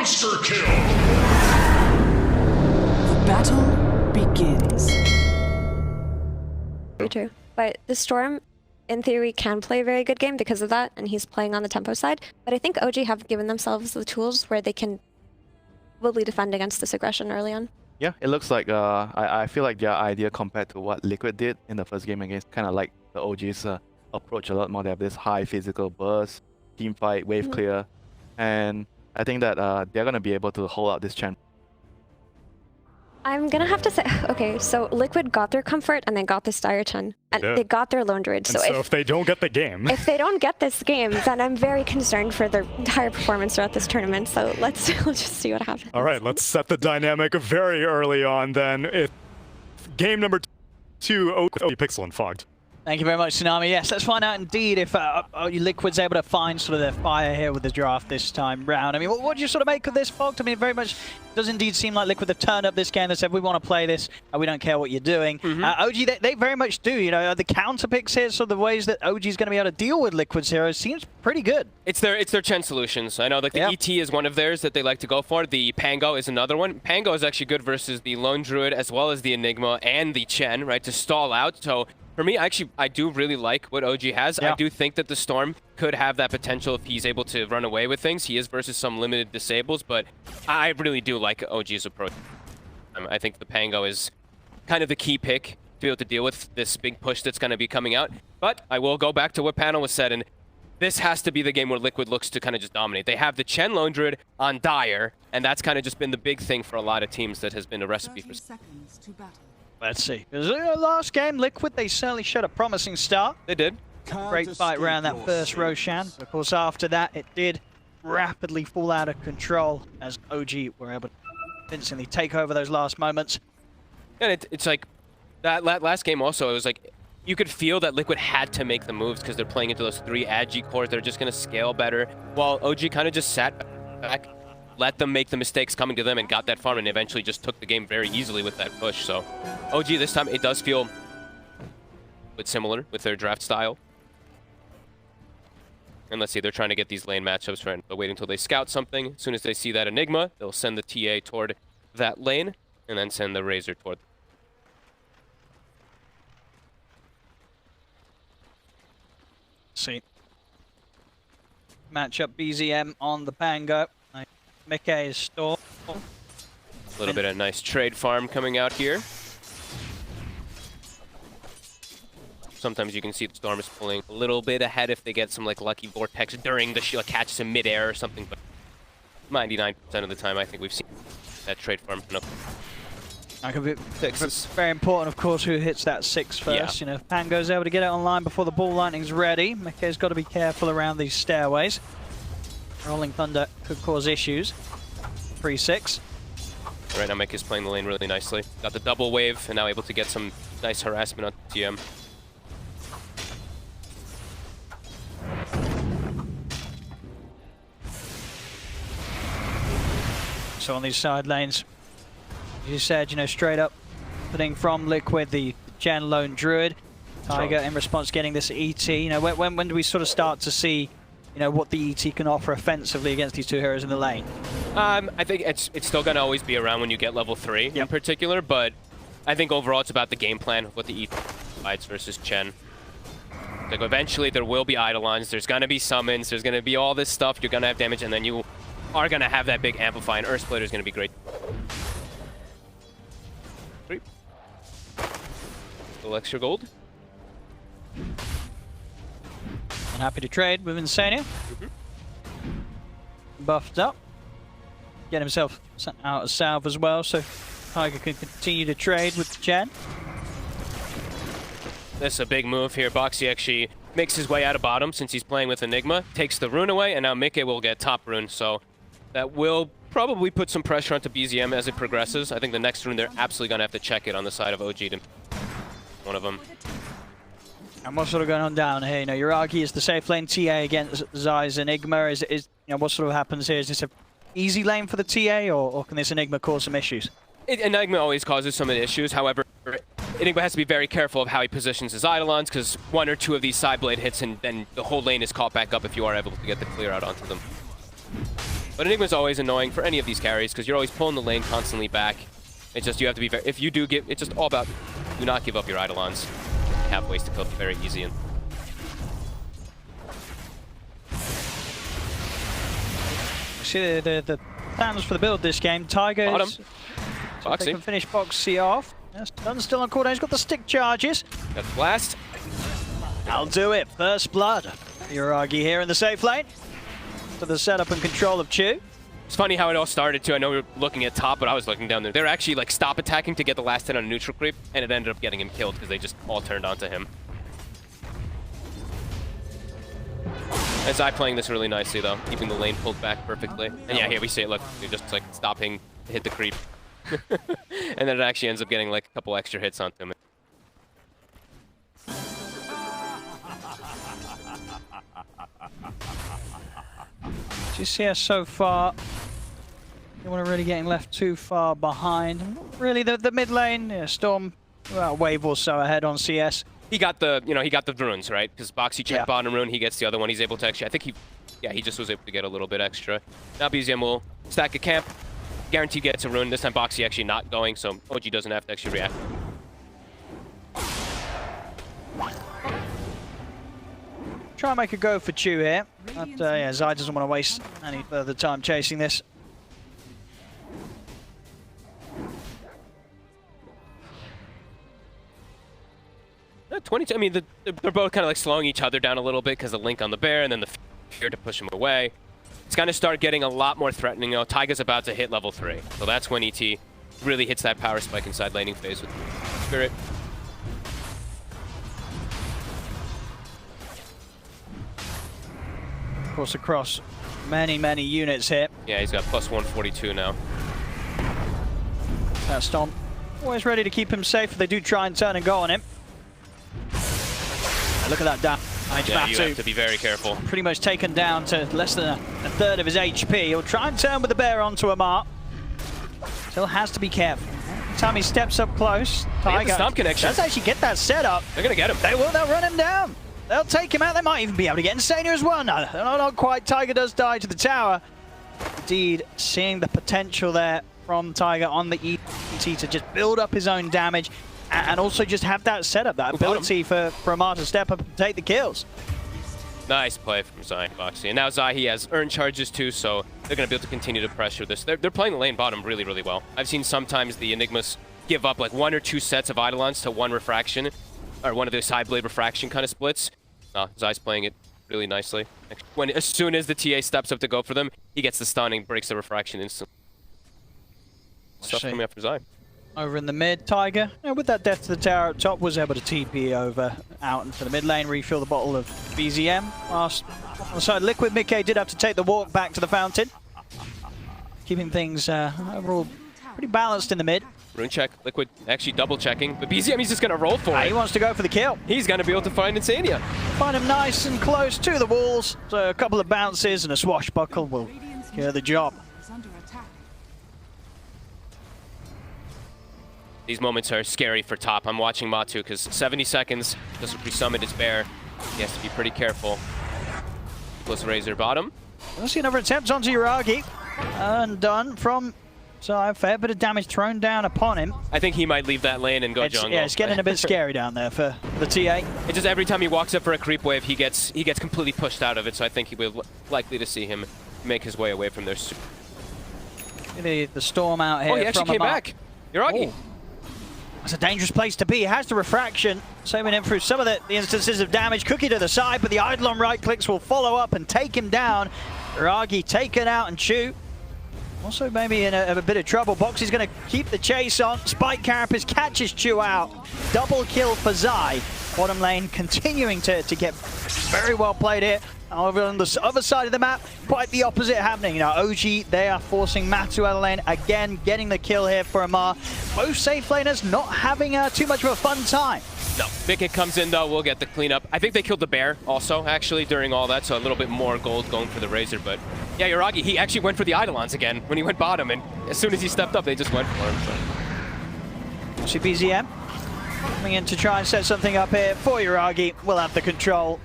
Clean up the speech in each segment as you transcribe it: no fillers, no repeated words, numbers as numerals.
Monster kill! Battle begins. Very true. But the Storm, in theory, can play a very good game because of that, and he's playing on the tempo side. But I think OG have given themselves the tools where they can probably defend against this aggression early on. Yeah, it looks like I feel like their idea compared to what Liquid did in the first game against kind of like the OG's approach a lot more. They have this high physical burst, team fight, wave clear, and I think that they're gonna be able to hold out this champ. I'm gonna have to say, okay, so Liquid got their comfort and they got this dire Chen, and they got their lone druid. So if they don't get the game, if they don't get this game, then I'm very concerned for their entire performance throughout this tournament. So let's just see what happens. all right, let's set the dynamic very early on. Then, game number 2, OG Pixel and Fogged. Thank you very much, Tsunami. Yes, let's find out indeed if Liquid's able to find sort of their fire here with the draft this time round. I mean, what do you sort of make of this, Fogged? I mean, very much does indeed seem like Liquid have turned up this game. They said, we want to play this, and we don't care what you're doing. OG, they very much do. You know, the counter picks here, so the ways that OG is going to be able to deal with Liquid's heroes seems pretty good. It's their Chen solutions. I know like the ET is one of theirs that they like to go for. The Pango is another one. Pango is actually good versus the Lone Druid as well as the Enigma and the Chen, right, to stall out. So for me, I do really like what OG has. I do think that the Storm could have that potential if he's able to run away with things. He is versus some limited disables, but I really do like OG's approach. I think the Pango is kind of the key pick to be able to deal with this big push that's going to be coming out. But I will go back to what panel was said, and this has to be the game where Liquid looks to kind of just dominate. They have the Chen Lone Druid on Dire, and that's kind of just been the big thing for a lot of teams that has been a recipe for. Seconds to battle. Let's see. Because last game, Liquid, they certainly showed a promising start. They did. Great fight around that first Roshan. Of course, after that, it did rapidly fall out of control as OG were able to convincingly take over those last moments. And it's like, that last game also, it was like, you could feel that Liquid had to make the moves because they're playing into those 3 Agi cores that are just going to scale better, while OG kind of just sat back, let them make the mistakes coming to them, and got that farm, and eventually just took the game very easily with that push. So OG this time, it does feel a bit similar with their draft style. And let's see, they're trying to get these lane matchups right. They'll wait until they scout something. As soon as they see that Enigma, they'll send the TA toward that lane, and then send the Razor toward. See. Matchup BZM on the Pango. Mickey is stalled. A little bit of nice trade farm coming out here. Sometimes you can see the Storm is pulling a little bit ahead if they get some like lucky vortex during the shield, catches in midair or something. But 99% of the time, I think we've seen that trade farm pin up. That could be very important, of course, who hits that 6 first. You know, if Pango's able to get it online before the ball lightning's ready, Mickey's got to be careful around these stairways. Rolling Thunder could cause issues. 3-6. Right now, Mick is playing the lane really nicely. Got the double wave, and now able to get some nice harassment on TM. So on these side lanes, as you said, you know, straight up putting from Liquid the Chen Lone Druid. Tiger in response getting this ET. You know, when do we sort of start to see, you know, what the ET can offer offensively against these 2 heroes in the lane? I think it's still going to always be around when you get level 3 in particular, but I think overall it's about the game plan, what the ET provides versus Chen. Like eventually there will be Eidolons, there's going to be summons, there's going to be all this stuff, you're going to have damage, and then you are going to have that big amplify, and Earth Splitter is going to be great. 3. Little extra gold. I'm happy to trade with Insania. Buffed up. Get himself sent out of salve as well, so Tiger can continue to trade with Chen. This is a big move here. Boxy actually makes his way out of bottom since he's playing with Enigma, takes the rune away, and now Mickey will get top rune, so that will probably put some pressure onto BZM as it progresses. I think the next rune they're absolutely going to have to check it on the side of OG to one of them. And what's sort of going on down here? You know, Yuragi is the safe lane TA against Zai's Enigma. Is you know, what sort of happens here? Is this a easy lane for the TA, or can this Enigma cause some issues? Enigma always causes some issues. However, Enigma has to be very careful of how he positions his Eidolons, because 1 or 2 of these side blade hits, and then the whole lane is caught back up if you are able to get the clear out onto them. But Enigma's always annoying for any of these carries because you're always pulling the lane constantly back. It's just you have to be very, if you do give, it's just all about do not give up your Eidolons. You have ways to kill them very easy. And See the plans for the build this game. Tiger's Bottom. so they can finish Boxy off. Yes, Dunn's still on cooldown. He's got the stick charges. got the blast. I'll do it. First blood. Yuragi here in the safe lane. For the setup and control of Chu. It's funny how it all started too. I know we were looking at top, but I was looking down there. They were actually like stop attacking to get the last hit on a neutral creep, and it ended up getting him killed because they just all turned onto him. And Zai playing this really nicely though, keeping the lane pulled back perfectly. And yeah, here we see it. Look, you're just like stopping to hit the creep, and then it actually ends up getting like a couple extra hits onto him. GCS so far, they weren't really getting left too far behind. Really, the mid lane, yeah, Storm, well, a wave or so ahead on CS. He got the, he got the runes, right? Because Boxy checked bottom rune, he gets the other one. He's able to actually, I think he just was able to get a little bit extra. Now BZM will stack a camp, guaranteed gets a rune. This time Boxy actually not going, so OG doesn't have to actually react. Try and make a go for Chu here. But yeah, Zai doesn't want to waste any further time chasing this. Yeah, 22, I mean, they're both kind of like slowing each other down a little bit because the link on the bear and then the fear to push him away. It's going to start getting a lot more threatening. Taiga's about to hit level 3. So that's when ET really hits that power spike inside laning phase with Spirit. Of course, across many units here. Yeah, he's got plus 142 now. Storm always ready to keep him safe if they do try and turn and go on him. Look at that damage. Yeah, you have to be very careful. Pretty much taken down to less than a third of his HP. He'll try and turn with the bear onto Amar. Still has to be careful. Every time he steps up close, Taiga stomp connection. does actually get that setup. They're going to get him. They will, they'll run him down. They'll take him out. They might even be able to get Insania as well. No, not quite. Taiga does die to the tower. Indeed, seeing the potential there from Taiga on the ET to just build up his own damage and also just have that setup, that ability for Amar to step up and take the kills. Nice play from Zai and Boxy. And now Zai, he has earned charges too, so they're going to be able to continue to pressure this. They're playing the lane bottom really, really well. I've seen sometimes the Enigmas give up like 1 or 2 sets of Eidolons to 1 refraction, or one of those side blade refraction kind of splits. Zai's playing it really nicely. As soon as the TA steps up to go for them, he gets the stun and breaks the refraction instantly. Stuff coming up for Zai. Over in the mid, Taiga, with that death to the tower up top, was able to TP over out into the mid lane, refill the bottle of BZM. Whilst on the side, Liquid Mickey did have to take the walk back to the fountain, keeping things overall pretty balanced in the mid. Rune check, Liquid actually double checking, but BZM, he's just going to roll for it. He wants to go for the kill. He's going to be able to find Insania. Find him nice and close to the walls, so a couple of bounces and a swashbuckle will clear the job. These moments are scary for top. I'm watching Matu because 70 seconds, just re-summon his bear. He has to be pretty careful. Plus Razor bottom. We'll see another attempt onto Yuragi. Undone from Zai. Fair bit of damage thrown down upon him. I think he might leave that lane and go jungle. Yeah, it's getting a bit scary down there for the TA. It's just every time he walks up for a creep wave, he gets completely pushed out of it. So I think he will likely to see him make his way away from their. The storm out here. Oh, he actually came back. Yuragi. Oh. It's a dangerous place to be. He has the refraction, saving him through some of the instances of damage. Cookie to the side, but the Eidolon right clicks will follow up and take him down. Yuragi taken out, and Chu also maybe in a bit of trouble. Boxy's going to keep the chase on. Spike Carapace catches Chu out. Double kill for Zai. Bottom lane continuing to get very well played here. Over on the other side of the map, quite the opposite happening. OG, they are forcing Matu out of lane. Again, getting the kill here for Amar. Both safe laners not having too much of a fun time. No, Bickett comes in though, we'll get the cleanup. I think they killed the bear also, actually, during all that, so a little bit more gold going for the Razor, but yeah, Yuragi, he actually went for the Eidolons again when he went bottom, and as soon as he stepped up, they just went for him. So BZM coming in to try and set something up here for Yuragi. We'll have the control.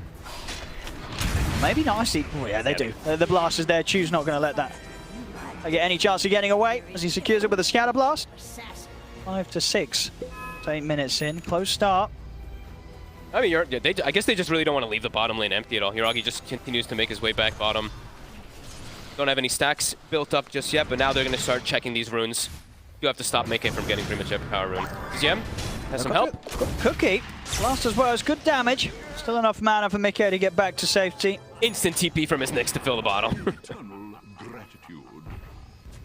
Maybe not. I see. Oh yeah, they do. The blast is there. Chu's not going to let that I get any chance of getting away as he secures it with a scatter blast. 5 to 6. 8 minutes in. Close start. I mean, I guess they just really don't want to leave the bottom lane empty at all. Hiragi just continues to make his way back bottom. Don't have any stacks built up just yet, but now they're going to start checking these runes. You have to stop Mickey from getting pretty much every power rune. ZM has some help. Cookie. Blast as well as good damage. Still enough mana for Mickey to get back to safety. Instant TP from his Nyx to fill the bottom.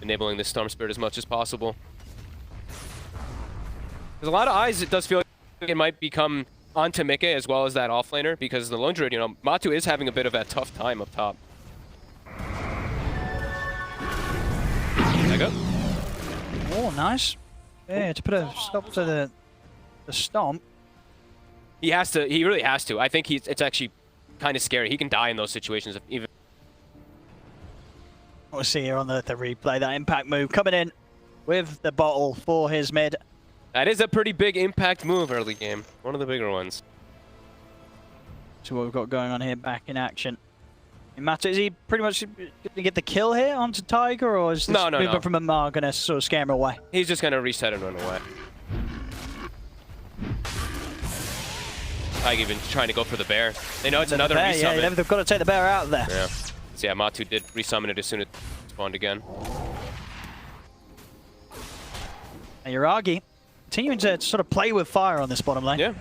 Enabling this Storm Spirit as much as possible. There's a lot of eyes. It does feel like it might become onto Mickey as well as that offlaner, because the Lone Druid, you know, Matu is having a bit of a tough time up top. There you go. Oh, nice. Yeah, to put a stop to the stomp. He has to. He really has to. I think it's actually kind of scary. He can die in those situations if even. We'll see here on the replay that impact move coming in with the bottle for his mid. That is a pretty big impact move early game. One of the bigger ones. So what we've got going on here back in action. Matt, is he pretty much going to get the kill here onto Tiger, or is this movement from Amar going to sort of scare him away? He's just going to reset and run away. Tiger even trying to go for the bear. They know it's another resummon. Yeah, they've got to take the bear out of there. Yeah. So yeah, Matu did resummon it as soon as it spawned again. And Yuragi continuing to sort of play with fire on this bottom lane. Yeah.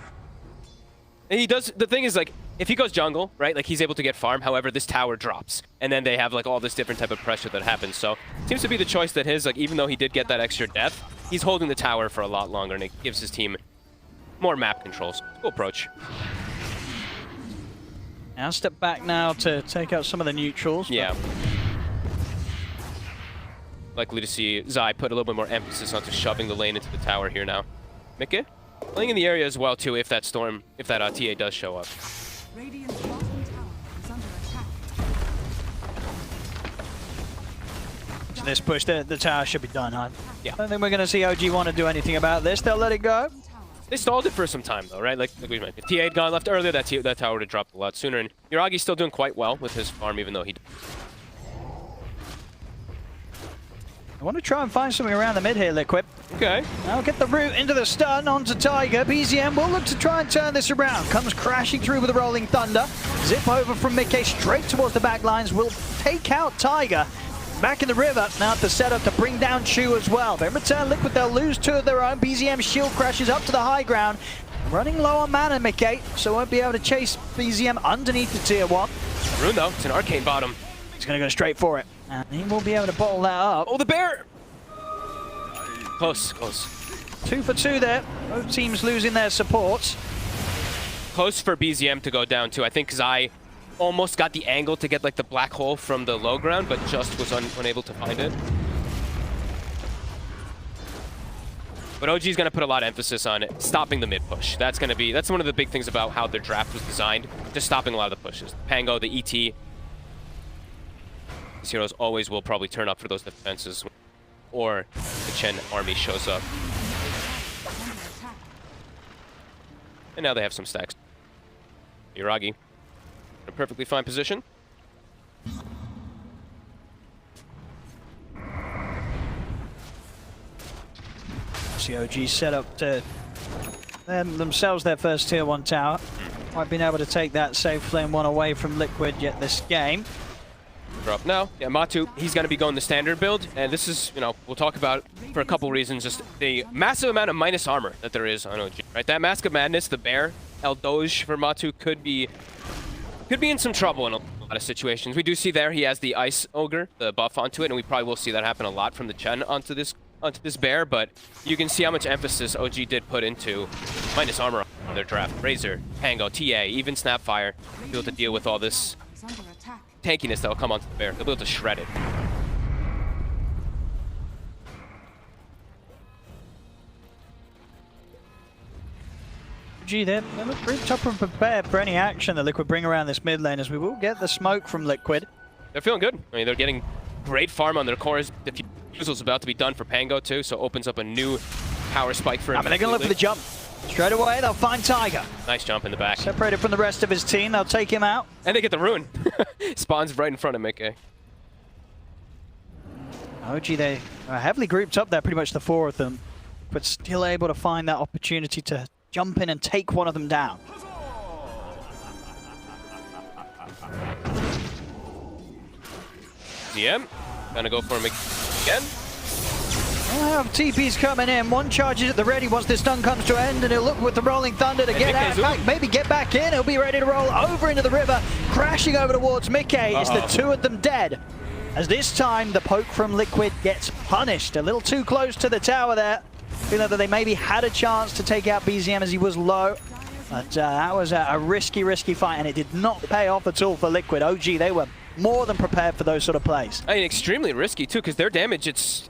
And he does, the thing is, like, if he goes jungle, right, like, he's able to get farm. However, this tower drops. And then they have, like, all this different type of pressure that happens. So, seems to be the choice that his, like, even though he did get that extra death, he's holding the tower for a lot longer, and it gives his team more map controls. Cool approach. Now step back now to take out some of the neutrals. Yeah. Likely to see Zai put a little bit more emphasis onto shoving the lane into the tower here now. Mickey? Playing in the area as well, too, if that storm, if that TA does show up. Radiant's bottom tower is under attack. So this push, the tower should be done, huh? Yeah. I don't think we're going to see OG want to do anything about this. They'll let it go. They stalled it for some time, though, right? Like we mentioned. If TA had gone left earlier, that tower would have dropped a lot sooner. And Yuragi's still doing quite well with his farm, even though he... I want to try and find something around the mid here, Liquid. Okay. Now get the root into the stun onto Tiger. BZM will look to try and turn this around. Comes crashing through with a rolling thunder. Zip over from Mickey straight towards the back lines. Will take out Tiger. Back in the river. Now the setup to bring down Chu as well. But in return, Liquid, they'll lose two of their own. BZM shield crashes up to the high ground. Running low on mana, Mickey, so won't be able to chase BZM underneath the tier 1. Rune, though. It's an arcane bottom. He's going to go straight for it. And he will be able to bottle that up. Oh, the bear! Close, close. 2 for 2 there. Both teams losing their supports. Close for BZM to go down, too. I think Zai almost got the angle to get, like, the black hole from the low ground, but just was unable to find it. But OG's going to put a lot of emphasis on it, stopping the mid push. That's one of the big things about how their draft was designed, just stopping a lot of the pushes. Pango, the ET. These heroes always will probably turn up for those defenses, or the Chen army shows up. And now they have some stacks. Yuragi in a perfectly fine position. COG set up to themselves their first tier 1 tower. Might been able to take that save flame 1 away from Liquid yet this game. Drop now. Yeah, Matu, he's going to be going the standard build, and this is, you know, we'll talk about for a couple reasons, just the massive amount of minus armor that there is on OG, right? That Mask of Madness, the bear, El Doge for Matu could be in some trouble in a lot of situations. We do see there he has the Ice Ogre, the buff onto it, and we probably will see that happen a lot from the Chen onto this bear, but you can see how much emphasis OG did put into minus armor on their draft. Razor, Pango, TA, even Snapfire, to be able to deal with all this tankiness that will come onto the bear. They'll be able to shred it. Gee, they're pretty tough and prepared for any action that Liquid bring around this mid lane, as we will get the smoke from Liquid. They're feeling good. I mean, they're getting great farm on their cores. The fusel's about to be done for Pango too, so opens up a new power spike for him. But they're going to look for the jump. Straight away, they'll find Tiger. Nice jump in the back. Separated from the rest of his team, they'll take him out. And they get the rune. Spawns right in front of Mickey. OG, they are heavily grouped up there, pretty much the 4 of them, but still able to find that opportunity to jump in and take one of them down. DM, gonna go for him again. We'll have TPs coming in. One charges at the ready once this stun comes to an end, and he'll look with the Rolling Thunder to get out back, maybe get back in. He'll be ready to roll over into the river, crashing over towards Mickey. It's the 2 of them dead. As this time, the poke from Liquid gets punished. A little too close to the tower there. Feeling that they maybe had a chance to take out BZM as he was low. But that was a risky fight, and it did not pay off at all for Liquid. OG, they were more than prepared for those sort of plays. I mean, extremely risky too, because their damage, it's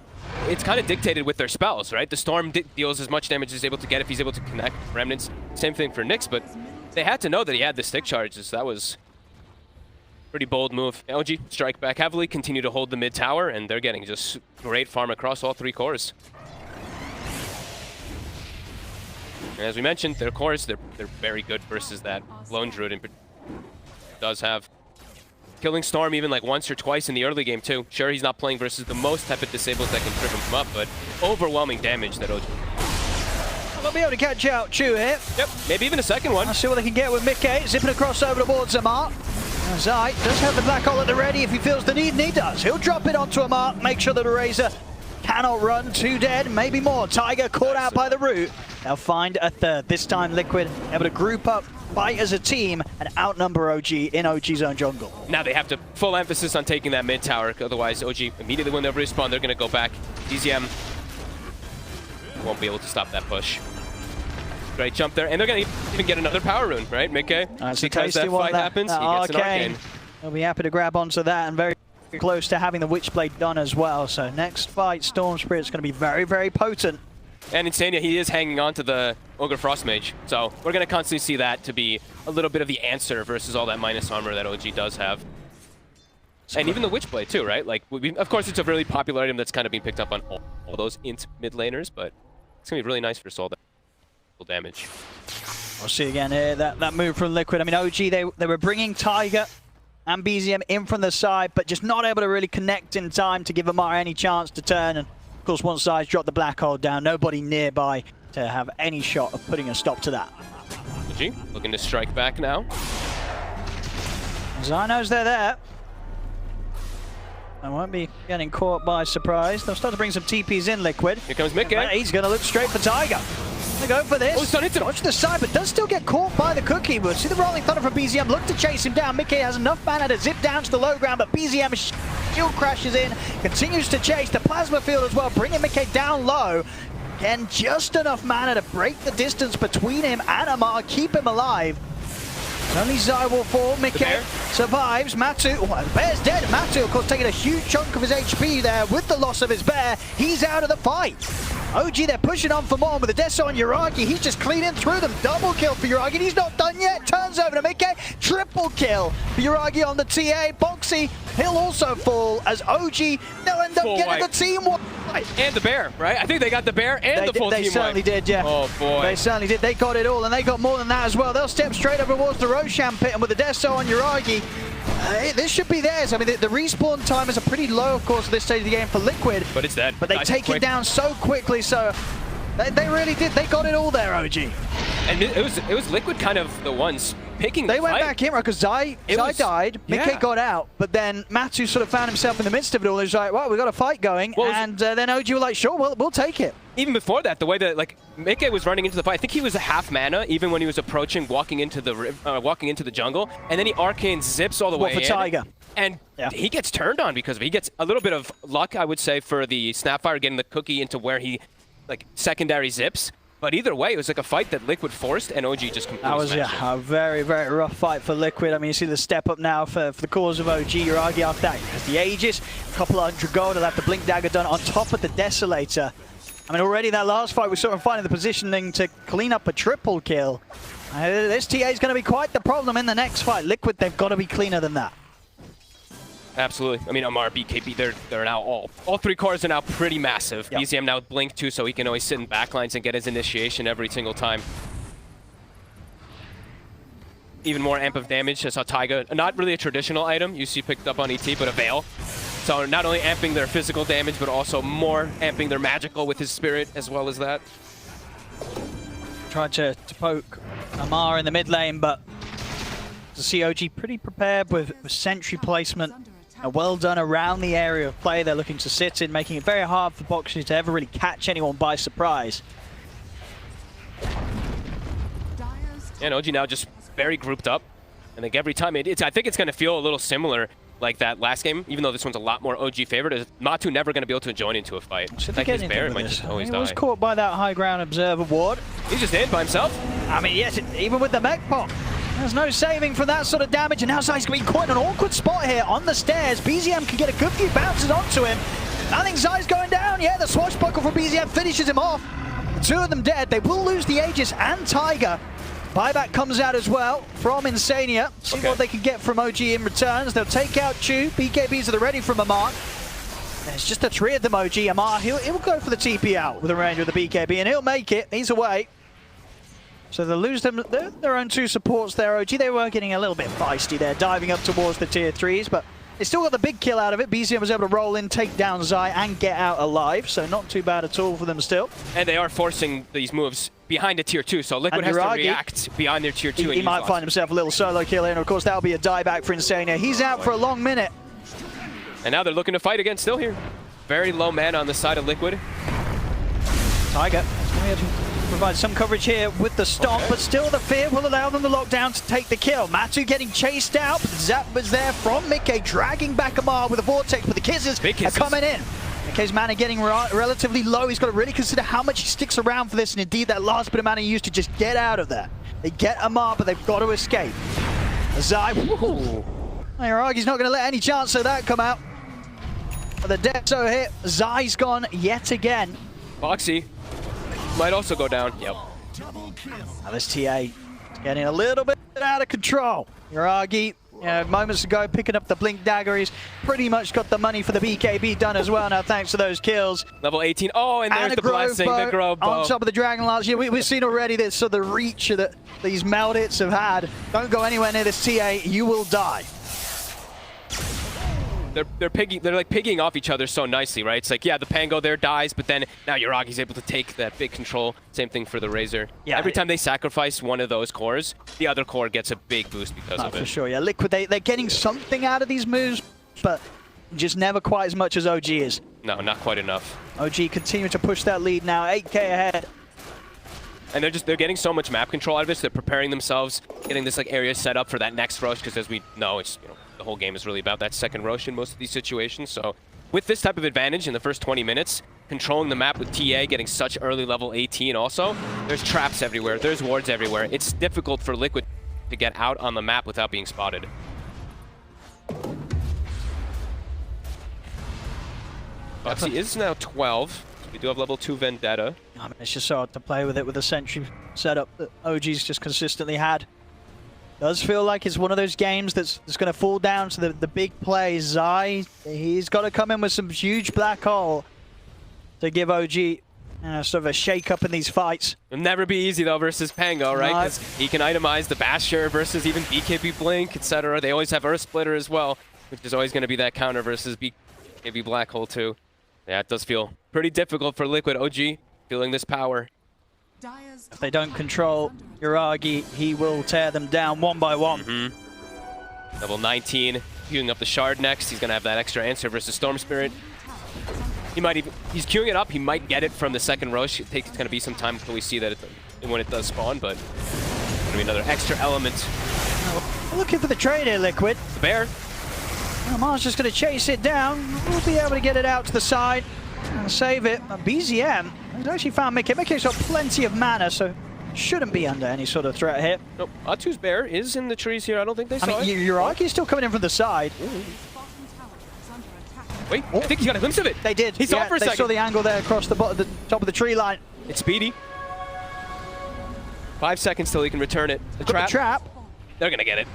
kind of dictated with their spells, right? The Storm deals as much damage as he's able to get if he's able to connect Remnants. Same thing for Nyx, but they had to know that he had the stick charges. That was a pretty bold move. LG strike back heavily, continue to hold the mid tower, and they're getting just great farm across all 3 cores. And as we mentioned, their cores, they're very good versus that Lone Druid does have. Killing Storm even like once or twice in the early game too. Sure, he's not playing versus the most type of disables that can trip him up, but overwhelming damage that OG. They'll be able to catch out Chu here. Yep, maybe even a second one. I'll see what they can get with Mickey, zipping across over towards Amar. Zai does have the Black Hole at the ready if he feels the need, and he does. He'll drop it onto Amar, make sure that Eraser cannot run, 2 dead, maybe more. Tiger caught out by the root. They'll find a 3rd. This time Liquid able to group up, fight as a team, and outnumber OG in OG's own jungle. Now they have to full emphasis on taking that mid tower, otherwise OG immediately when they respawn, they're gonna go back. DZM won't be able to stop that push. Great jump there, and they're gonna even get another power rune, right, Mickey? Because that fight happens, he gets an arcane. They'll be happy to grab onto that, and very close to having the Witchblade done as well. So next fight, Storm Spirit's gonna be very potent. And Insania, he is hanging on to the Ogre Frost Mage, so we're going to constantly see that to be a little bit of the answer versus all that minus armor that OG does have. And even the Witchblade too, right? Like, of course, it's a really popular item that's kind of being picked up on all those int mid laners, but it's going to be really nice for soul damage. We'll see again here, that move from Liquid. I mean, OG, they were bringing Tiger and BZM in from the side, but just not able to really connect in time to give Amar any chance to turn. And of course, one side dropped the Black Hole down, nobody nearby to have any shot of putting a stop to that. OG looking to strike back now. Zai knows they're there. I won't be getting caught by surprise. They'll start to bring some TPs in, Liquid. Here comes Mickey. He's going to look straight for Tiger. They go for this. Oh, stun hits him. Dodge the side, but does still get caught by the cookie. We'll see the Rolling Thunder from BZM. Look to chase him down. Mickey has enough mana to zip down to the low ground, but BZM shield crashes in, continues to chase the plasma field as well, bringing Mickey down low. Again, just enough mana to break the distance between him and Amar, keep him alive. Only Zai will fall. Mickey survives. Matu, well, the bear's dead. Matu, of course, taking a huge chunk of his HP there with the loss of his bear. He's out of the fight. OG, they're pushing on for more with the deaths on Yuragi. He's just cleaning through them. Double kill for Yuragi. He's not done yet. Turns over to Mickey. Triple kill for Yuragi on the TA. Boxy, he'll also fall as OG. They'll end up getting the team wipe. And the bear, right? I think they got the bear and the full team wipe. They certainly did, yeah. Oh, boy. They certainly did. They got it all, and they got more than that as well. They'll step straight over towards the Roshan pit, and with the death on Yuragi, this should be theirs. I mean, the respawn time is a pretty low, of course, at this stage of the game for Liquid. But it's dead. But they take it down so quickly, so they really did. They got it all there, OG. And it was Liquid kind of the ones picking the They went fight. back in, right? Because Zai died, Mickey got out, but then Matu sort of found himself in the midst of it all. He was like, well, we've got a fight going, and then OG were like, sure, we'll take it. Even before that, the way that like Mickey was running into the fight, I think he was a half mana even when he was approaching, walking into the jungle, and then he arcane zips all the way for in. Tiger. And he gets turned on because of it. He gets a little bit of luck, I would say, for the Snapfire getting the cookie into where he like secondary zips. But either way, it was like a fight that Liquid forced, and OG just completely smashed it. A very rough fight for Liquid. I mean, you see the step up now for the cause of OG. Yuragi after that has the Aegis, a couple hundred gold, he'll have the Blink Dagger done on top of the Desolator. I mean, already that last fight, we saw him finding the positioning to clean up a triple kill. This TA is going to be quite the problem in the next fight. Liquid, they've got to be cleaner than that. Absolutely. I mean, Amar, BKB, they're now all 3 cores are now pretty massive. Yep. BZM now Blink too, so he can always sit in backlines and get his initiation every single time. Even more amp of damage. I saw Taiga, not really a traditional item you see picked up on ET, but a Veil. So not only amping their physical damage, but also more amping their magical with his spirit as well as that. Tried to poke Amar in the mid lane, but the COG pretty prepared with sentry placement. Well done around the area of play they're looking to sit in, making it very hard for Boxy to ever really catch anyone by surprise. And OG now just very grouped up. I think every time, I think it's going to feel a little similar like that last game, even though this one's a lot more OG favored. Matu never going to be able to join into a fight. Like his bear might just always die. He was caught by that high ground observer ward. He's just in by himself. I mean, yes, even with the mech pop, there's no saving for that sort of damage, and now Zai's going to be quite an awkward spot here on the stairs. BZM can get a good few bounces onto him. I think Zai's going down. Yeah, the swashbuckle from BZM finishes him off. Two of them dead. They will lose the Aegis and Tiger. Buyback comes out as well from Insania. See what they can get from OG in returns. They'll take out Chu. BKBs are ready from Amar. And it's just the three of them, OG. Amar, he'll go for the TP out with the range of the BKB, and he'll make it. He's away. So they'll lose them their own two supports there, OG. They were getting a little bit feisty there, diving up towards the tier 3s, but they still got the big kill out of it. BZM was able to roll in, take down Zai, and get out alive, so not too bad at all for them still. And they are forcing these moves behind a tier 2, so Liquid has to react beyond their tier 2. He might find himself a little solo kill here, and of course that'll be a dieback for Insania. He's out for a long minute. And now they're looking to fight again, still here. Very low man on the side of Liquid. Tiger provide some coverage here with the stomp, but still the fear will allow them the lockdown to take the kill. Matu getting chased out, but Zap was there from Mickey, dragging back Amar with a vortex, but the kisses are coming in. Mickey's mana getting relatively low. He's got to really consider how much he sticks around for this, and indeed that last bit of mana he used to just get out of there. They get Amar, but they've got to escape. Zai, Ayaragi's not going to let any chance of that come out. But the Deso hit, Zai's gone yet again. Boxy might also go down. Yep. Now this TA is getting a little bit out of control. Yaragi, moments ago, picking up the Blink Dagger. He's pretty much got the money for the BKB done as well now, thanks to those kills. Level 18. Oh, and there's the blessing, the Grove Bow. On top of the Dragon Lance. Yeah, we've seen already this, so the reach that these Meldits have had. Don't go anywhere near this TA, you will die. They're like piggying off each other so nicely, right? It's like, yeah, the Pango there dies, but then now Yuragi's able to take that big control. Same thing for the Razor. Yeah, every time they sacrifice one of those cores, the other core gets a big boost because of it. For sure, yeah. Liquid, they're getting something out of these moves, but just never quite as much as OG is. No, not quite enough. OG continuing to push that lead now, 8k ahead. And they're getting so much map control out of it, so they're preparing themselves, getting this like area set up for that next rush, because as we know, it's, you know, the whole game is really about that second rush in most of these situations. So with this type of advantage in the first 20 minutes, controlling the map with TA, getting such early level 18 also, there's traps everywhere, there's wards everywhere. It's difficult for Liquid to get out on the map without being spotted. Boxy is now 12. We do have level 2 Vendetta. I mean, it's just so hard to play with it with the sentry setup that OG's just consistently had. Does feel like it's one of those games that's going to fall down to the big plays. Zai, he's got to come in with some huge black hole to give OG sort of a shake-up in these fights. It'll never be easy, though, versus Pango, right? Because he can itemize the Basher versus even BKB Blink, etc. They always have Earth Splitter as well, which is always going to be that counter versus BKB Black Hole, too. Yeah, it does feel pretty difficult for Liquid. OG feeling this power. If they don't control Yuragi, he will tear them down one by one. Level 19, queuing up the Shard next. He's going to have that extra answer versus Storm Spirit. He might even, he's queuing it up. He might get it from the second rush. It's going to be some time until we see that when it does spawn, but it's going to be another extra element. Looking for the trade here, Liquid. The bear. Amar's just going to chase it down. We'll be able to get it out to the side and save it. BZM has actually found Mickey. Mickey's got plenty of mana, so shouldn't be under any sort of threat here. Nope. Atu's bear is in the trees here. I don't think they saw it. Yuragi's still coming in from the side. Wait, I think he's got a glimpse of it. They did. He saw it for a second. They saw the angle there across the top of the tree line. It's speedy. 5 seconds till he can return it. The trap. They're going to get it.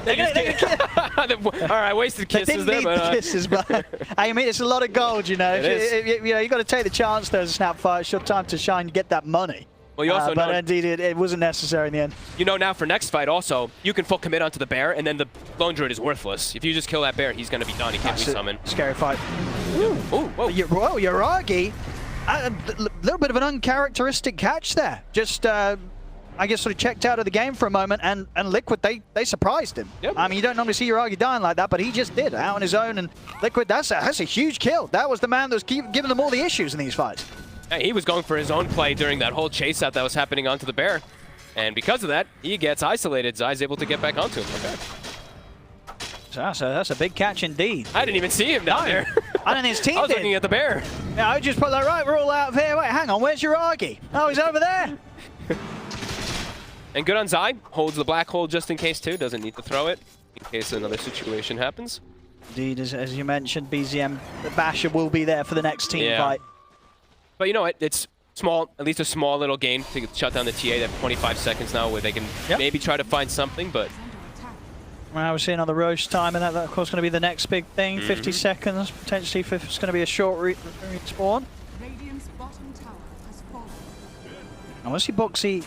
All right, wasted kisses there. The kisses, but I mean, it's a lot of gold, you know. You got to take the chance there as a Snapfire. It's your time to shine, get that money. Well, you also but know, indeed, it wasn't necessary in the end. you know now for next fight also, you can full commit onto the bear, and then the Lone Druid is worthless. If you just kill that bear, he's going to be done. He can't resummon. Scary fight. Ooh, whoa. Whoa, Yuragi. A little bit of an uncharacteristic catch there. Just, I guess, sort of checked out of the game for a moment, and Liquid, they surprised him. Yep. I mean, you don't normally see Yuragi dying like that, but he just did, out on his own, and Liquid, that's a huge kill. That was the man that was giving them all the issues in these fights. Yeah, he was going for his own play during that whole chase out that was happening onto the bear. And because of that, he gets isolated. Zai's able to get back onto him. Okay. So that's a big catch indeed. I didn't even see him down there. I don't think his team I was did. looking at the bear. Yeah, I just put that right, we're all out of here. Wait, hang on, where's Yuragi? Oh, he's over there. And good on Zai. Holds the black hole just in case too. Doesn't need to throw it in case another situation happens. Indeed, as you mentioned, BZM, the Basher will be there for the next team Yeah. fight. But you know what? It's small, at least a small little gain to shut down the TA. They have 25 seconds now where they can maybe try to find something, but... Well, we're seeing on the Roche time, and that of course, going to be the next big thing. 50 seconds, potentially if it's going to be a short respawn. Radiant's bottom tower has fallen. And we'll see Boxy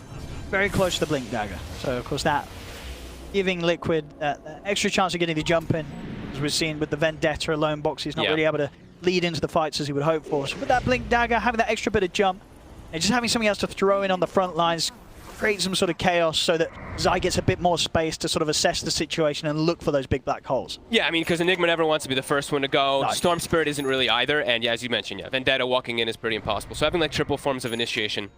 very close to the Blink Dagger. So, of course, that giving Liquid extra chance of getting the jump in. As we've seen with the Vendetta alone, Boxy's not really able to lead into the fights as he would hope for. So with that Blink Dagger, having that extra bit of jump, and just having something else to throw in on the front lines, create some sort of chaos so that Zai gets a bit more space to sort of assess the situation and look for those big black holes. Yeah, I mean, because Enigma never wants to be the first one to go. No. Storm Spirit isn't really either, and yeah, as you mentioned, Vendetta walking in is pretty impossible. So having like triple forms of initiation,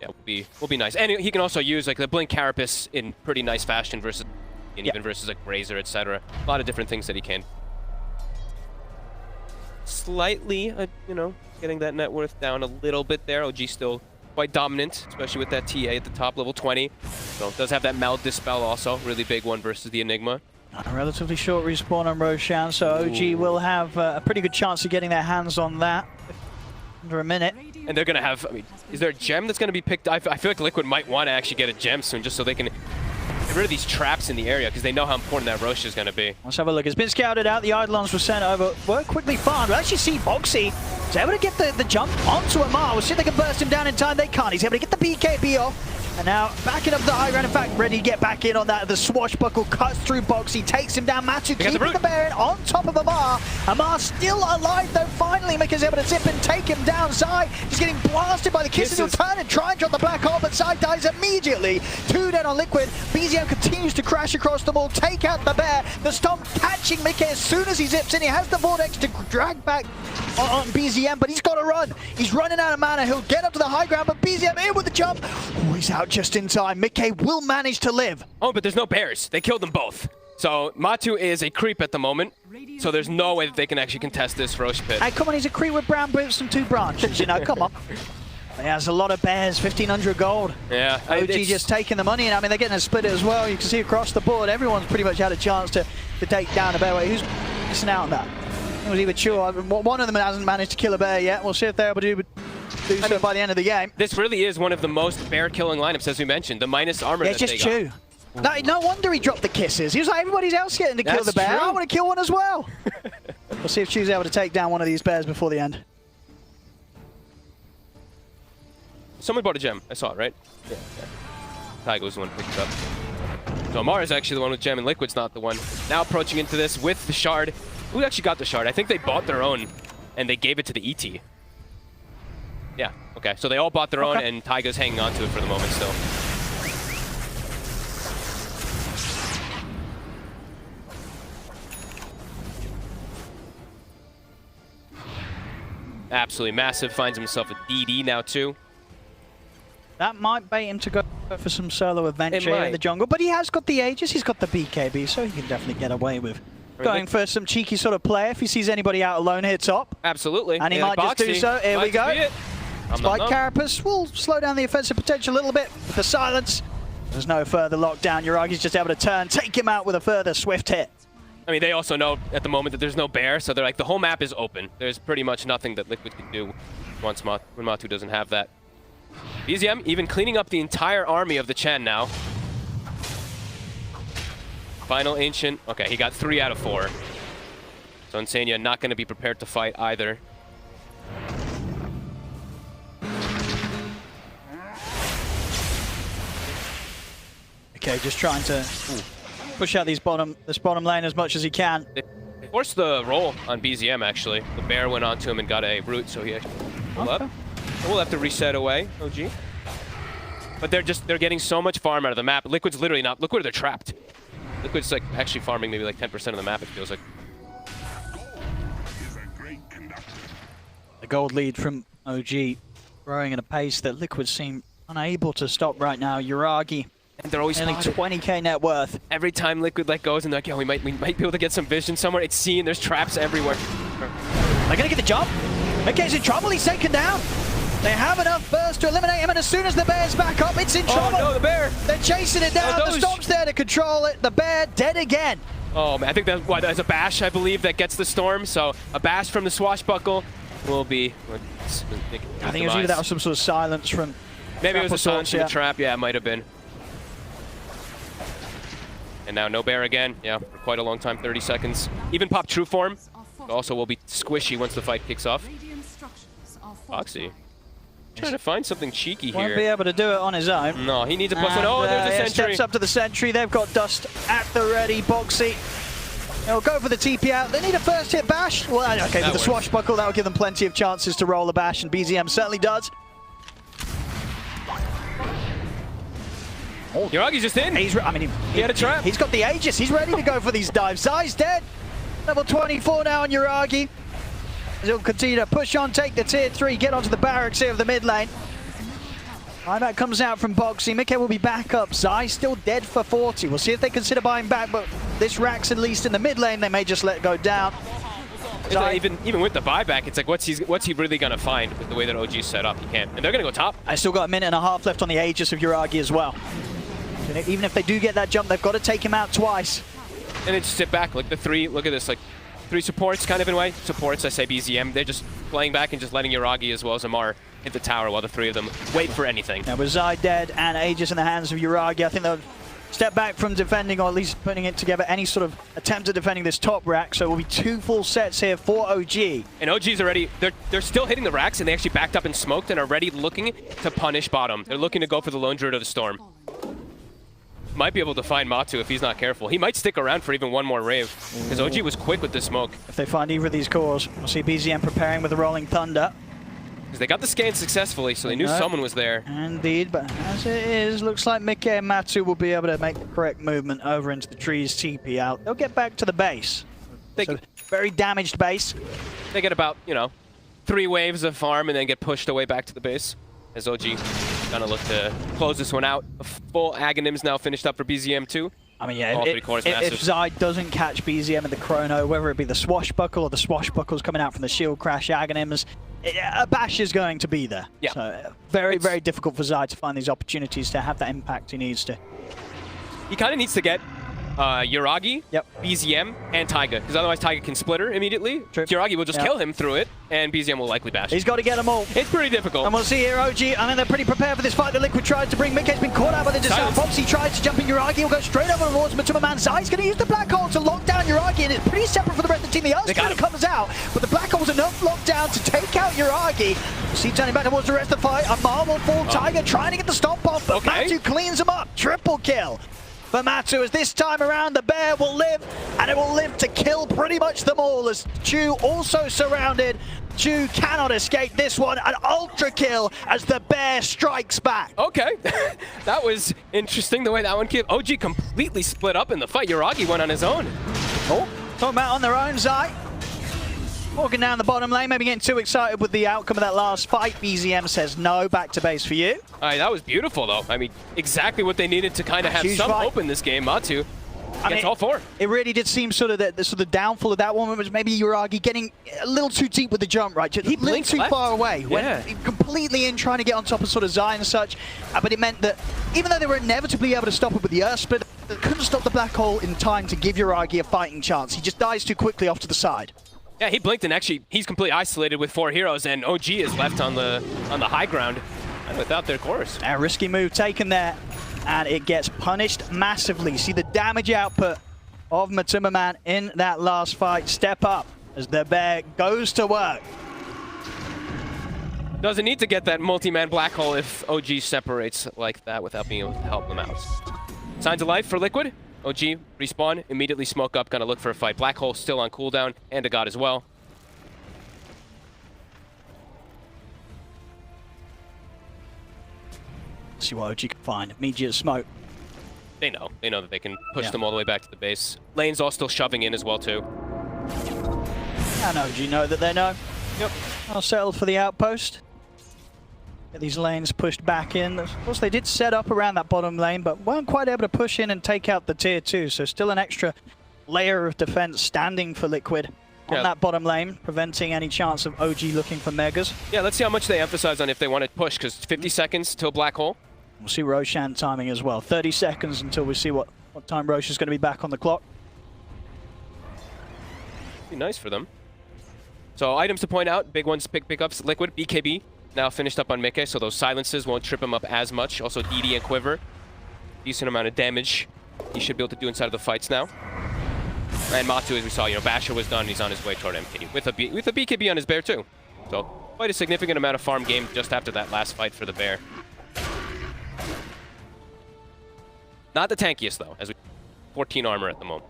will be nice. And he can also use like the Blink Carapace in pretty nice fashion versus, and even versus like Razor, etc. A lot of different things that he can. Slightly, you know, getting that net worth down a little bit there. OG still quite dominant, especially with that TA at the top, level 20. So it does have that Meld Dispel also, really big one versus the Enigma. A relatively short respawn on Roshan, so OG will have a pretty good chance of getting their hands on that under a minute. And they're going to have, I mean, is there a gem that's going to be picked? I feel like Liquid might want to actually get a gem soon just so they can get rid of these traps in the area because they know how important that Roche is going to be. Let's have a look. It's been scouted out. The Eidolons were sent over. Were quickly farmed. We actually see Boxy is able to get the jump onto Amar. We'll see if they can burst him down in time. They can't. He's able to get the BKB off. And now backing up the high ground. In fact, ready to get back in on that. The swashbuckle cuts through Boxy, takes him down. Matu keeping the bear in on top of Amar. Amar still alive though. Finally, Mika's able to zip and take him down. Zai is getting blasted by the kisses. He'll turn and try and drop the black hole, but Zai dies immediately. 2 dead on Liquid. BZM continues to crash across the wall, take out the bear. The stomp catching Mika as soon as he zips in. He has the vortex to drag back on BZM, but he's got to run. He's running out of mana. He'll get up to the high ground, but BZM in with the jump. Oh, he's out just in time. Mickey will manage to live. Oh, but there's no bears. They killed them both. So Matu is a creep at the moment. So there's no way that they can actually contest this Roche pit. Hey, come on, he's a creep with brown boots and 2 branches, you know, come on. He has a lot of bears, 1,500 gold. Yeah. OG just taking the money, and I mean, they're getting a split as well. You can see across the board, everyone's pretty much had a chance to take down a bear. Wait, who's missing out on that? It was either Chua. One of them hasn't managed to kill a bear yet. We'll see if they're able to do so by the end of the game. This really is one of the most bear-killing lineups, as we mentioned. The minus armor that just they Chew. got. No wonder he dropped the kisses. He was like, everybody else getting to kill the bear. True. I want to kill one as well. We'll see if Chew's able to take down one of these bears before the end. Someone bought a gem. I saw it, right? Yeah. Tiger was the one who picked it up. So Amar is actually the one with gem, and Liquid's not the one. Now approaching into this with the shard. Who actually got the shard? I think they bought their own, and they gave it to the ET. Yeah, okay. So they all bought their own, and Taiga's hanging on to it for the moment still. Absolutely massive. Finds himself a DD now, too. That might bait him to go for some solo adventure in the jungle, but he has got the Aegis, he's got the BKB, so he can definitely get away with going for some cheeky sort of play if he sees anybody out alone here top. Absolutely. And he might just do so. Here we go. Spike Carapace will slow down the offensive potential a little bit with the silence. There's no further lockdown. Uragi's just able to turn, take him out with a further swift hit. I mean, they also know at the moment that there's no bear, so they're like, the whole map is open. There's pretty much nothing that Liquid can do when Matu doesn't have that. BZM even cleaning up the entire army of the Chen now. Final Ancient. Okay, he got 3 out of 4. So Insania not going to be prepared to fight either. Okay, just trying to push out this bottom lane as much as he can. They forced the roll on BZM, actually. The bear went onto him and got a root, so he actually pulled up. We'll have to reset away, OG. But they're getting so much farm out of the map. Liquid's literally not. Look where they're trapped. Liquid's like actually farming maybe like 10% of the map, it feels like. The gold lead from OG growing at a pace that Liquid seem unable to stop right now. Yuragi, and they're always nearly 20k net worth. Every time Liquid like goes and they're like, yo, we might be able to get some vision somewhere. It's seen, there's traps everywhere. They're gonna get the jump. McKay's in trouble, he's taken down. They have enough burst to eliminate him, and as soon as the bear's back up, it's in trouble. Oh no, the bear! They're chasing it down, the Stomp's there to control it. The bear dead again. Oh man, I think that's a bash, I believe, that gets the storm. So a bash from the swashbuckle will be. I think it was either that or some sort of silence from. Maybe it was a silence from yeah. the trap. Yeah, it might have been. And now no bear again. Yeah, for quite a long time, 30 seconds. Even pop true form. Also will be squishy once the fight kicks off. Foxy. Trying to find something cheeky here. Won't be able to do it on his own. No, he needs a plus one. Oh, there's a sentry. Steps up to the sentry. They've got Dust at the ready. Boxy. They'll go for the TP out. They need a first hit bash. Well, okay, with the swashbuckle, that'll give them plenty of chances to roll a bash, and BZM certainly does. Oh, Yuragi's just in. He had a trap. He's got the Aegis. He's ready to go for these dives. Zai's dead. Level 24 now on Yuragi. He'll continue to push on, take the tier 3, get onto the barracks here of the mid lane. Buyback comes out from Boxy. Mickey will be back up. Zai still dead for 40. We'll see if they consider buying back, but this Rax, at least in the mid lane, they may just let go down. Even with the buyback, it's like, what's he really going to find with the way that OG's set up? He can't. And they're going to go top. I still got a minute and a half left on the Aegis of Yuragi as well. And even if they do get that jump, they've got to take him out twice. And then just sit back, like the three, look at this, like 3 supports kind of in a way. Supports, I say BZM, they're just playing back and just letting Yuragi as well as Amar hit the tower while the 3 of them wait for anything. Now with Zai dead and Aegis in the hands of Yuragi, I think they'll step back from defending, or at least putting it together, any sort of attempt at defending this top rack. So it will be 2 full sets here for OG. And OG's already, they're still hitting the racks, and they actually backed up and smoked and are already looking to punish bottom. They're looking to go for the Lone Druid of the Storm. Might be able to find Matu if he's not careful. He might stick around for even one more rave, because OG was quick with the smoke. If they find either of these cores, we'll see BZM preparing with the Rolling Thunder. Because they got the scan successfully, so they knew someone was there. Indeed, but as it is, looks like Mickey and Matu will be able to make the correct movement over into the trees, TP out. They'll get back to the base. So very damaged base. They get about, 3 waves of farm and then get pushed away back to the base. As OG gonna look to close this one out. A full Aghanims now finished up for BZM too. I mean, yeah, all 3 cores massive. If Zai doesn't catch BZM in the chrono, whether it be the swashbuckle or the swashbuckles coming out from the shield crash Aghanims, a bash is going to be there. Yeah. So very, very difficult for Zai to find these opportunities to have that impact he needs to. He kind of needs to get Yuragi, BZM, and Taiga, because otherwise Taiga can split her immediately. True. Yuragi will just kill him through it, and BZM will likely bash. He's got to get them all. It's pretty difficult. And we'll see here, OG, I think they're pretty prepared for this fight that Liquid tries to bring. Mickey's been caught out by the disarm. Foxy tries to jump in Yuragi. He'll go straight over towards Matuma Man. Zai's going to use the black hole to lock down Yuragi, and it's pretty separate for the rest of the team. The Earthsplit comes out, but the black hole's enough lockdown to take out Yuragi. We'll see turning back towards the rest of the fight. A Marvel full Tiger trying to get the stomp off, but Matu cleans him up. Triple kill for Matu, as this time around the bear will live, and it will live to kill pretty much them all, as Chu also surrounded. Chu cannot escape this one. An ultra kill as the bear strikes back. Okay, that was interesting the way that one killed. OG completely split up in the fight. Yuragi went on his own. Oh, talking about on their own, Zai. Walking down the bottom lane, maybe getting too excited with the outcome of that last fight. BZM says no, back to base for you. All right, that was beautiful though. I mean, exactly what they needed to kind of have some hope in this game. Matu gets all 4. It really did seem sort of the downfall of that one was maybe Yuragi getting a little too deep with the jump, right? Just he a little too far away. Went completely in, trying to get on top of sort of Zai and such. But it meant that even though they were inevitably able to stop it with the Earth Split, they couldn't stop the black hole in time to give Yuragi a fighting chance. He just dies too quickly off to the side. Yeah, he blinked, and actually he's completely isolated with 4 heroes, and OG is left on the high ground and without their chorus. A risky move taken there, and it gets punished massively. See the damage output of Matuma Man in that last fight step up as the bear goes to work. Doesn't need to get that multi-man black hole if OG separates like that without being able to help them out. Signs of life for Liquid. OG, respawn, immediately smoke up, gonna look for a fight. Black Hole still on cooldown, and a God as well. See what OG can find. Immediate smoke. They know that they can push them all the way back to the base. Lane's all still shoving in as well too. And OG know that they know. Yep. I'll settle for the outpost. Get these lanes pushed back in. Of course, they did set up around that bottom lane, but weren't quite able to push in and take out the tier 2. So still an extra layer of defense standing for Liquid on that bottom lane, preventing any chance of OG looking for megas. Yeah, let's see how much they emphasize on if they want to push, because 50 seconds till Black Hole. We'll see Roshan timing as well. 30 seconds until we see what time Rosh is going to be back on the clock. Be nice for them. So items to point out, big ones, pickups. Liquid, BKB, now finished up on Mickey, so those silences won't trip him up as much. Also DD and Quiver. Decent amount of damage he should be able to do inside of the fights now. And Matu, as we saw, Basher was done, he's on his way toward MK with a BKB on his bear too. So quite a significant amount of farm game just after that last fight for the bear. Not the tankiest though, as we 14 armor at the moment.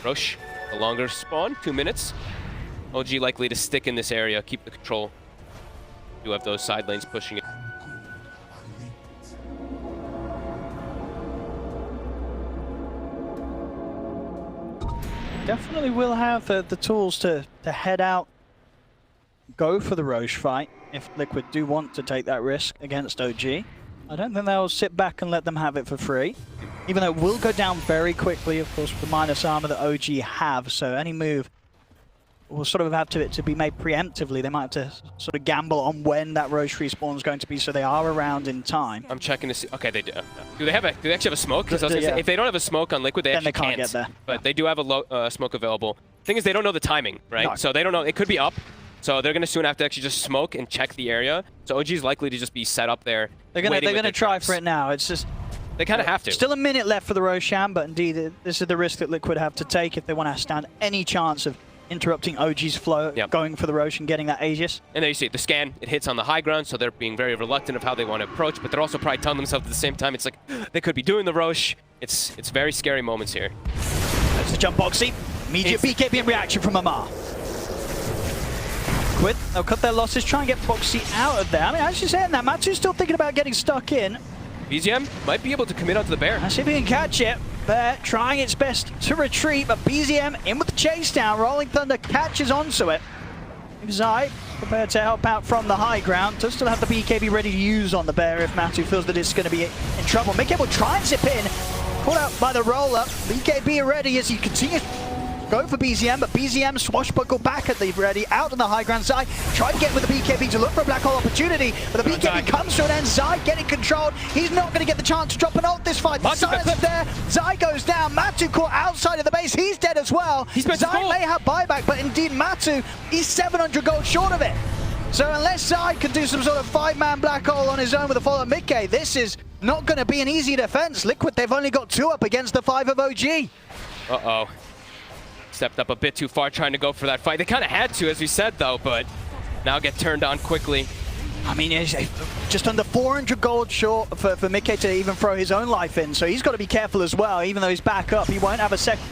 Rosh, the longer spawn, 2 minutes. OG likely to stick in this area, keep the control. Do have those side lanes pushing it. Definitely will have the tools to head out, go for the Rosh fight if Liquid do want to take that risk against OG. I don't think they'll sit back and let them have it for free. Even though it will go down very quickly, of course, with the minus armor that OG have. So any move will sort of have to be made preemptively. They might have to sort of gamble on when that Rosh respawn is going to be, so they are around in time. I'm checking to see. Okay, they do. Do they actually have a smoke? Because if they don't have a smoke on Liquid, they actually can't get there. But they do have a low, smoke available. Thing is, they don't know the timing, right? No. So they don't know. It could be up. So they're going to soon have to actually just smoke and check the area. So OG is likely to just be set up there. They're going to try for it now. It's just they kind of have to. Still a minute left for the Roshan, but indeed this is the risk that Liquid have to take if they want to stand any chance of interrupting OG's flow, going for the Rosh and getting that Aegis. And there you see it, the scan, it hits on the high ground, so they're being very reluctant of how they want to approach, but they're also probably telling themselves at the same time, it's like, they could be doing the Rosh. It's very scary moments here. That's the jump boxy. Immediate BKB in reaction from Amar. Liquid, they'll cut their losses, try and get Boxy out of there. I mean, actually saying that, Matsu's still thinking about getting stuck in. BZM might be able to commit onto the bear. Let's see if he can catch it. Bear trying its best to retreat, but BZM in with the chase down. Rolling Thunder catches onto it. Zai prepared to help out from the high ground. Does still have the BKB ready to use on the bear if Matu feels that it's going to be in trouble. Mickey will try and zip in. Pulled out by the roll-up. BKB ready as he continues. Go for BZM, but BZM swashbuckle back at the ready, out on the high ground. Zai tried to get with the BKB to look for a black hole opportunity, but the BKB comes to an end. Zai getting controlled. He's not going to get the chance to drop an ult this fight. The silence there. Zai goes down. Matu caught outside of the base. He's dead as well. Zai may have buyback, but indeed Matu, he's 700 gold short of it. So unless Zai can do some sort of 5-man black hole on his own with a follow-up mid-K, this is not going to be an easy defense. Liquid, they've only got 2 up against the 5 of OG. Uh-oh. Stepped up a bit too far trying to go for that fight. They kind of had to, as we said, though, but now get turned on quickly. I mean, he's just under 400 gold short for Mickey to even throw his own life in, so he's got to be careful as well. Even though he's back up, he won't have a second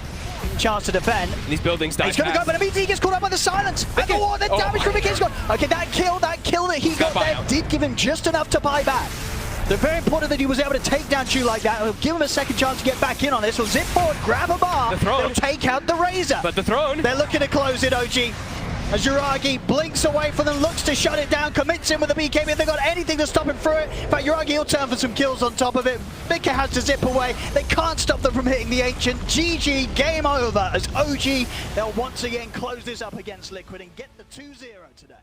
chance to defend. And these buildings die. He's going to go, but immediately he gets caught up by the silence. And the damage from Mickey's gone. Okay, that kill that he got there did give him just enough to buy back. They're very important that he was able to take down Chu like that. It'll give him a second chance to get back in on this. Will zip forward, grab a bar. They'll take out the Razor. But the throne. They're looking to close it, OG. As Yuragi blinks away from them, looks to shut it down, commits in with the BKB. If they've got anything to stop him through it. In fact, Yuragi will turn for some kills on top of it. Mickey has to zip away. They can't stop them from hitting the Ancient. GG, game over. As OG, they'll once again close this up against Liquid and get the 2-0 today.